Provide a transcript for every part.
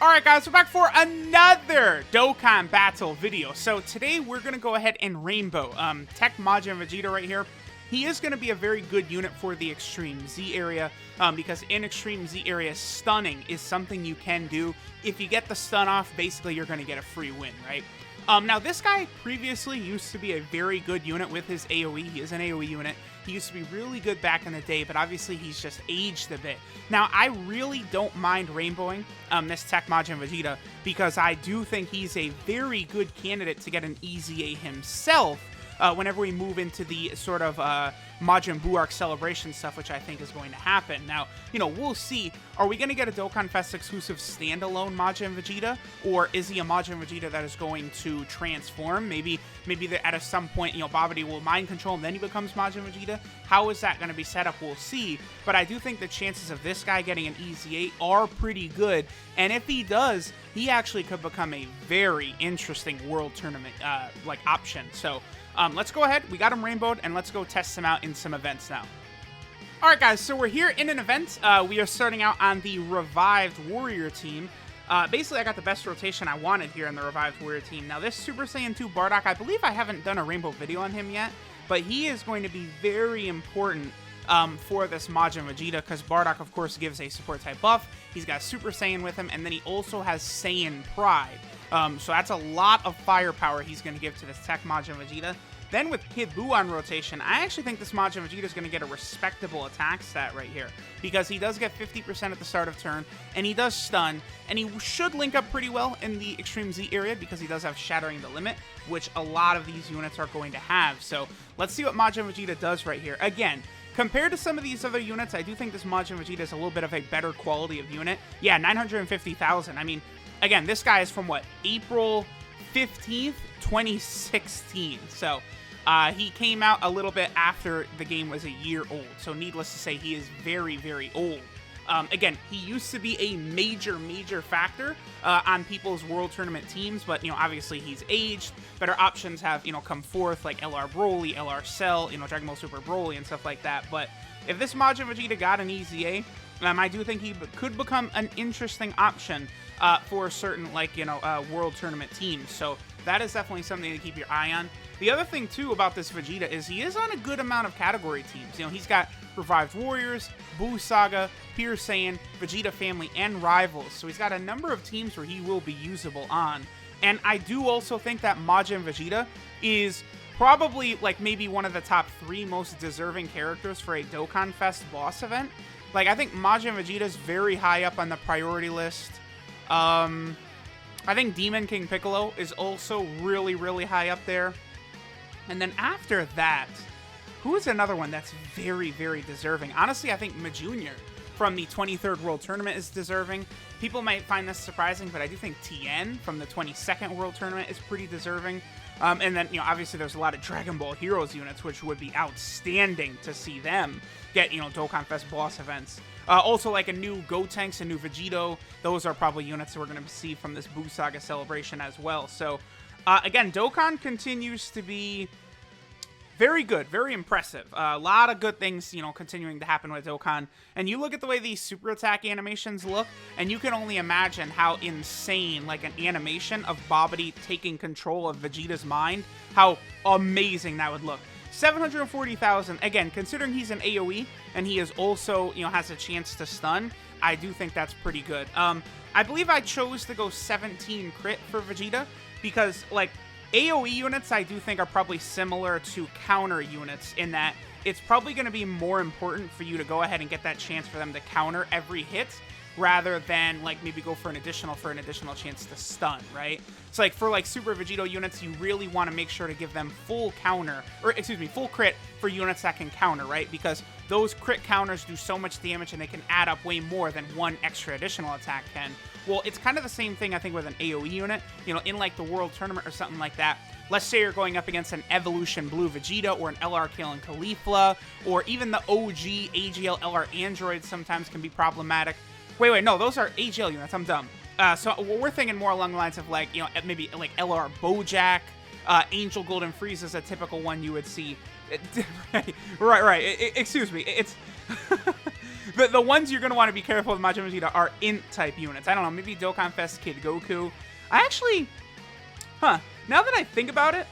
Alright guys, we're back for another Dokkan battle video. So today we're going to go ahead and rainbow TEQ MAJIN VEGETA right here. He is going to be a very good unit for the Extreme Z area because in Extreme Z area, stunning is something you can do. If you get the stun off, basically you're going to get a free win, right? Now this guy previously used to be a very good unit with his AoE. He is an AoE unit. He used to be really good back in the day, but obviously he's just aged a bit. Now, I really don't mind rainbowing this TEQ MAJIN VEGETA because I do think he's a very good candidate to get an EZA himself whenever we move into the sort of Majin Buu Arc celebration stuff, which I think is going to happen. Now, you know, we'll see. Are we going to get a Dokkan Fest exclusive standalone Majin Vegeta, or is he a Majin Vegeta that is going to transform? Maybe at some point, you know, Babidi will mind control and then he becomes Majin Vegeta. How is that going to be set up? We'll see. But I do think the chances of this guy getting an EZA are pretty good. And if he does, he actually could become a very interesting World Tournament like option. So let's go ahead. We got him rainbowed, and let's go test him out in some events now. Alright guys, so we're here in an event. We are starting out on the Revived Warrior team. Basically, I got the best rotation I wanted here in the Revived Warrior team. Now, this Super Saiyan 2 Bardock, I believe I haven't done a rainbow video on him yet, but he is going to be very important for this Majin Vegeta, because Bardock, of course, gives a support type buff. He's got Super Saiyan with him, and then he also has Saiyan Pride. So that's a lot of firepower he's going to give to this TEQ MAJIN VEGETA. Then with Kid Buu on rotation, I actually think this Majin Vegeta is going to get a respectable attack stat right here, because he does get 50% at the start of turn, and he does stun, and he should link up pretty well in the Extreme Z area because he does have Shattering the Limit, which a lot of these units are going to have. So let's see what Majin Vegeta does right here. Again, compared to some of these other units, I do think this Majin Vegeta is a little bit of a better quality of unit. Yeah, 950,000. I mean, again, this guy is from what? April 15th, 2016. So he came out a little bit after the game was a year old. So needless to say, he is very, very old. Again, he used to be a major factor on people's World Tournament teams, but, you know, obviously he's aged. Better options have, you know, come forth, like LR Broly, LR Cell, you know, Dragon Ball Super Broly and stuff like that. But if this Majin Vegeta got an EZA, I do think he could become an interesting option for certain, like, you know, World Tournament teams. So that is definitely something to keep your eye on. The other thing, too, about this Vegeta is he is on a good amount of category teams. You know, he's got Revived Warriors, Buu Saga, Pure Saiyan, Vegeta Family, and Rivals. So he's got a number of teams where he will be usable on. And I do also think that Majin Vegeta is probably, like, maybe one of the top 3 most deserving characters for a Dokkan Fest boss event. Like, I think Majin Vegeta is very high up on the priority list. I think Demon King Piccolo is also really high up there. And then after that, who is another one that's very deserving? Honestly, I think Majunior from the 23rd World Tournament is deserving. People might find this surprising, but I do think Tien from the 22nd World Tournament is pretty deserving. And then, you know, obviously there's a lot of Dragon Ball Heroes units, which would be outstanding to see them get, you know, Dokkan Fest boss events. Also, like a new Gotenks, a new Vegito. Those are probably units that we're going to see from this Buu Saga celebration as well. So, again, Dokkan continues to be very good, very impressive. A lot of good things, you know, continuing to happen with Dokkan. And you look at the way these super attack animations look, and you can only imagine how insane, like, an animation of Babidi taking control of Vegeta's mind, how amazing that would look. 740,000, again, considering he's an AoE, and he is also, you know, has a chance to stun, I do think that's pretty good. I believe I chose to go 17 crit for Vegeta, because, like, AoE units I do think are probably similar to counter units in that it's probably going to be more important for you to go ahead and get that chance for them to counter every hit rather than, like, maybe go for an additional chance to stun, right? It's like for, like, Super Vegito units, you really want to make sure to give them full counter, or excuse me, full crit for units that can counter, right? Because those crit counters do so much damage and they can add up way more than one extra additional attack can. Well, it's kind of the same thing, I think, with an AoE unit. You know, in, like, the World Tournament or something like that, let's say you're going up against an Evolution Blue Vegeta or an LR Kale and Caulifla, or even the OG AGL LR Android sometimes can be problematic. Wait, no, those are AGL units. I'm dumb. So we're thinking more along the lines of, like, you know, maybe like LR Bojack, Angel Golden Freeze is a typical one you would see. Right. Excuse me. It's The ones you're going to want to be careful with Majin Vegeta are int-type units. I don't know, maybe Dokkan Fest Kid Goku. I actually... now that I think about it,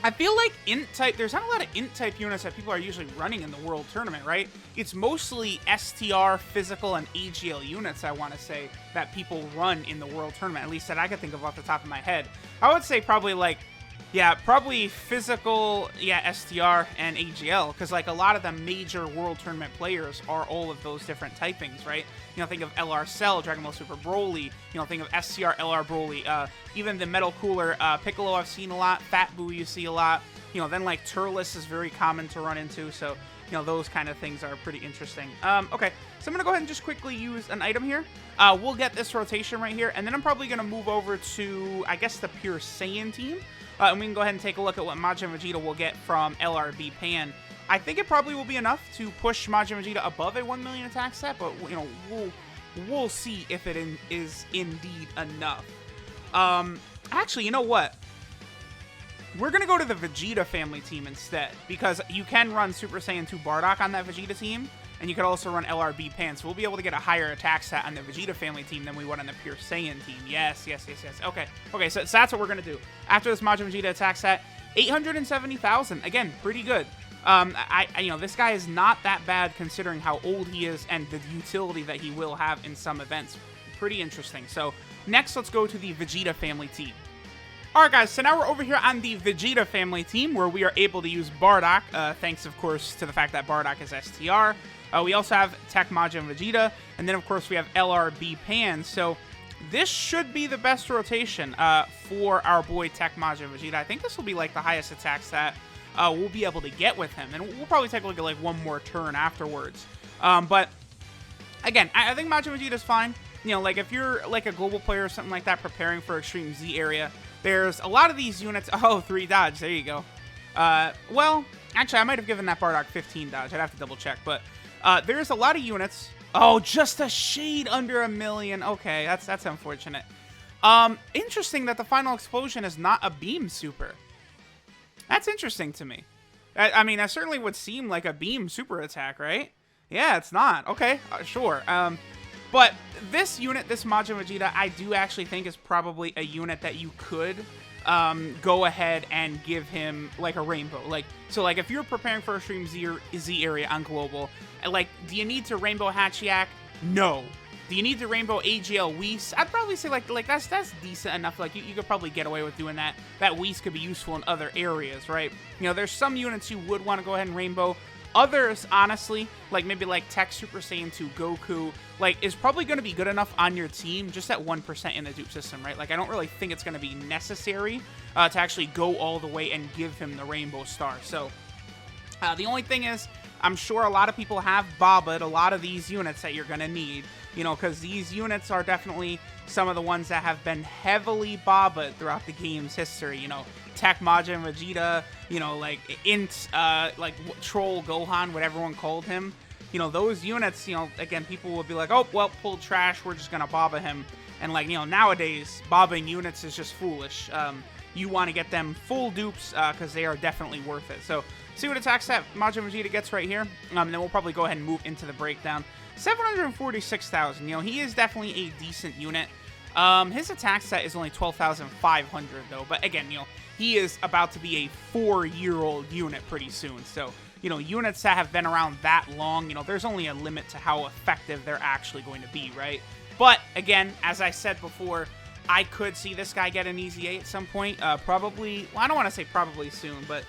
I feel like int-type... There's not a lot of int-type units that people are usually running in the World Tournament, right? It's mostly STR, physical, and AGL units, I want to say, that people run in the World Tournament, at least that I could think of off the top of my head. I would say probably, like... Yeah, probably physical, yeah, STR and AGL, because, like, a lot of the major World Tournament players are all of those different typings, right? You know, think of LR Cell, Dragon Ball Super Broly, you know, think of STR, LR Broly, even the Metal Cooler, Piccolo I've seen a lot, Fat Boo you see a lot, you know, then, like, Turles is very common to run into, so, you know, those kind of things are pretty interesting. Okay, so I'm going to go ahead and just quickly use an item here. We'll get this rotation right here, and then I'm probably going to move over to, I guess, the Pure Saiyan team. And we can go ahead and take a look at what Majin Vegeta will get from LRB Pan. I think it probably will be enough to push Majin Vegeta above a 1 million attack set, but, you know, we'll see if it is indeed enough. Actually, you know what? We're going to go to the Vegeta family team instead, because you can run Super Saiyan 2 Bardock on that Vegeta team, and you could also run LRB Pan, so we'll be able to get a higher attack stat on the Vegeta family team than we would on the Pure Saiyan team. Yes. Okay, so that's what we're going to do. After this Majin Vegeta attack stat, 870,000. Again, pretty good. You know, this guy is not that bad considering how old he is and the utility that he will have in some events. Pretty interesting. So, next, let's go to the Vegeta family team. Alright guys, so now we're over here on the Vegeta family team where we are able to use Bardock, thanks of course to the fact that Bardock is STR. We also have TEQ Majin Vegeta, and then of course we have LRB Pan, so this should be the best rotation for our boy TEQ Majin Vegeta. I think this will be like the highest attack stat we'll be able to get with him, and we'll probably take a look at like one more turn afterwards. But again, I think Majin Vegeta is fine. You know, like if you're like a global player or something like that preparing for Extreme Z area, there's a lot of these units. Oh, 3 dodge. There you go. Well, actually, I might have given that Bardock 15 dodge. I'd have to double check. But there's a lot of units. Oh, just a shade under 1 million. Okay, that's unfortunate. Interesting that the final explosion is not a beam super. That's interesting to me. I mean, that certainly would seem like a beam super attack, right? Yeah, it's not. Okay, sure. But this unit, this Majin Vegeta, I do actually think is probably a unit that you could go ahead and give him like a rainbow. Like, so like if you're preparing for Extreme Z area on global, like, do you need to rainbow Hachiyak? No. Do you need to rainbow AGL Whis? I'd probably say like that's decent enough. Like you could probably get away with doing that. That Whis could be useful in other areas, right? You know, there's some units you would want to go ahead and rainbow. Others, honestly, like maybe like TEQ Super Saiyan 2 Goku, like is probably going to be good enough on your team just at 1% in the dupe system, right? Like I don't really think it's going to be necessary to actually go all the way and give him the Rainbow Star. So the only thing is, I'm sure a lot of people have Baba'd a lot of these units that you're going to need, you know, because these units are definitely some of the ones that have been heavily Baba'd throughout the game's history, you know. TEQ Majin Vegeta, you know, like like Troll Gohan, what everyone called him. You know, those units, you know, again, people would be like, oh, well, pull trash, we're just going to Baba him. And, like, you know, nowadays, Babaing units is just foolish. You want to get them full dupes because they are definitely worth it. So, see what attack stat Majin Vegeta gets right here. And then we'll probably go ahead and move into the breakdown. 746,000. You know, he is definitely a decent unit. His attack stat is only 12,500, though. But, again, you know, he is about to be a 4-year-old unit pretty soon. So, you know, units that have been around that long, you know, there's only a limit to how effective they're actually going to be, right? But, again, as I said before, I could see this guy get an EZA at some point. Probably, well, I don't want to say probably soon, but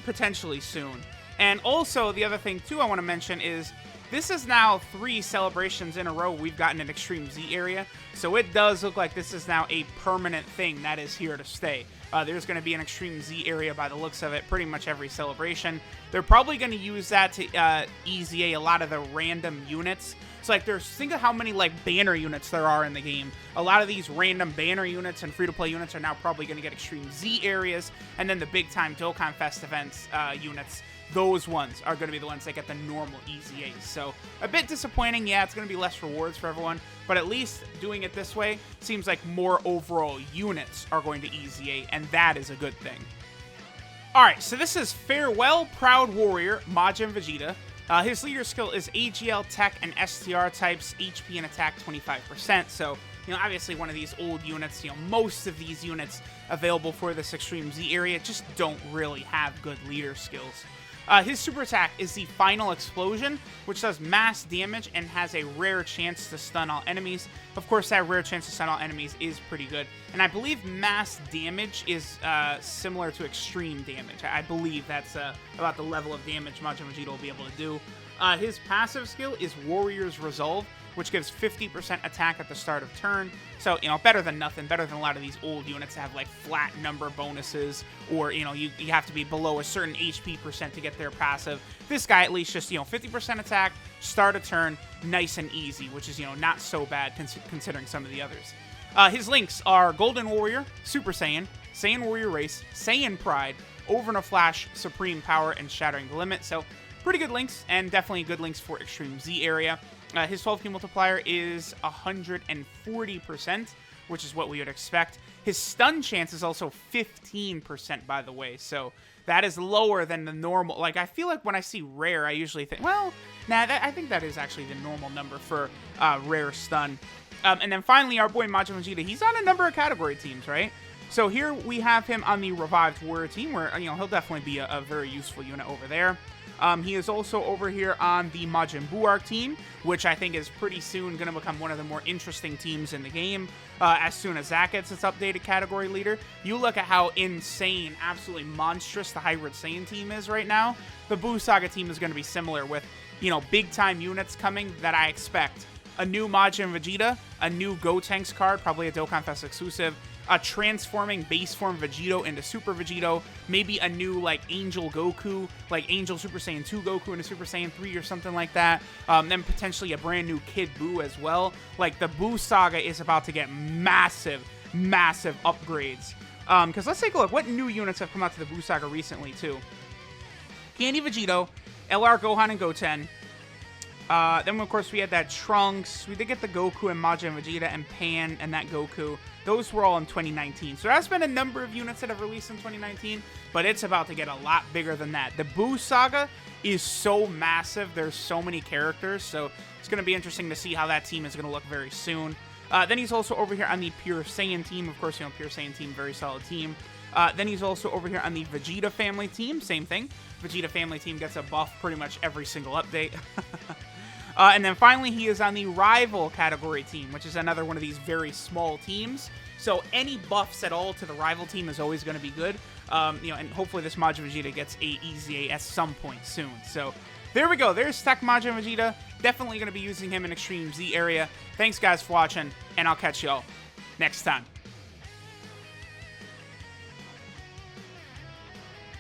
potentially soon. And also, the other thing, too, I want to mention is this is now 3 celebrations in a row we've gotten an Extreme Z area. So it does look like this is now a permanent thing that is here to stay. There's going to be an Extreme Z area by the looks of it pretty much every celebration. They're probably going to use that to EZA a lot of the random units. So, like, think of how many, like, banner units there are in the game. A lot of these random banner units and free-to-play units are now probably going to get Extreme Z areas. And then the big-time Dokkan Fest events units, those ones are going to be the ones that get the normal EZAs. So, a bit disappointing. Yeah, it's going to be less rewards for everyone. But at least doing it this way seems like more overall units are going to EZA, and that is a good thing. Alright, so this is Farewell Proud Warrior Majin Vegeta. His leader skill is AGL, Tech, and STR types, HP and attack 25%. So, obviously one of these old units, most of these units available for this Extreme Z area just don't really have good leader skills. His super attack is the Final Explosion, which does mass damage and has a rare chance to stun all enemies. Of course, that rare chance to stun all enemies is pretty good. And I believe mass damage is similar to extreme damage. I believe that's about the level of damage Majin Vegeta will be able to do. His passive skill is Warrior's Resolve, which gives 50% attack at the start of turn. So, better than nothing, better than a lot of these old units that have, like, flat number bonuses, or, you have to be below a certain HP percent to get their passive. This guy, at least, just, 50% attack, start a turn, nice and easy, which is, not so bad considering some of the others. His links are Golden Warrior, Super Saiyan, Saiyan Warrior Race, Saiyan Pride, Over in a Flash, Supreme Power, and Shattering the Limit. So, pretty good links, and definitely good links for Extreme Z area. His 12-key multiplier is 140%, which is what we would expect. His stun chance is also 15%, by the way, so that is lower than the normal. Like, I feel like when I see rare, I usually think, well, nah, I think that is actually the normal number for rare stun. And then finally, our boy Majin Vegeta, he's on a number of category teams, right? So here we have him on the Revived Warrior team, where, he'll definitely be a very useful unit over there. He is also over here on the Majin Buu arc team, which I think is pretty soon going to become one of the more interesting teams in the game. As soon as that gets its updated category leader, you look at how insane, absolutely monstrous the Hybrid Saiyan team is right now. The Buu Saga team is going to be similar with, big-time units coming that I expect. A new Majin Vegeta, a new Gotenks card, probably a Dokkan Fest exclusive, a transforming base form Vegito into Super Vegito, maybe a new, like, Angel Goku, like Angel Super Saiyan 2 Goku into Super Saiyan 3 or something like that, then potentially a brand new Kid Buu as well. Like, the Buu Saga is about to get massive, massive upgrades. Because let's take a look. What new units have come out to the Buu Saga recently, too? Candy Vegito, LR Gohan and Goten. Then, of course, we had that Trunks. We did get the Goku and Majin Vegeta and Pan and that Goku. Those were all in 2019. So that's been a number of units that have released in 2019, but it's about to get a lot bigger than that. The Buu Saga is so massive. There's so many characters, so it's going to be interesting to see how that team is going to look very soon. Then he's also over here on the Pure Saiyan team. Of course, Pure Saiyan team, very solid team. Then he's also over here on the Vegeta family team. Same thing. Vegeta family team gets a buff pretty much every single update. And then finally, he is on the Rival category team, which is another one of these very small teams. So any buffs at all to the Rival team is always going to be good. And hopefully this Majin Vegeta gets a EZA at some point soon. So there we go. There's TEQ Majin Vegeta. Definitely going to be using him in Extreme Z area. Thanks, guys, for watching, and I'll catch y'all next time.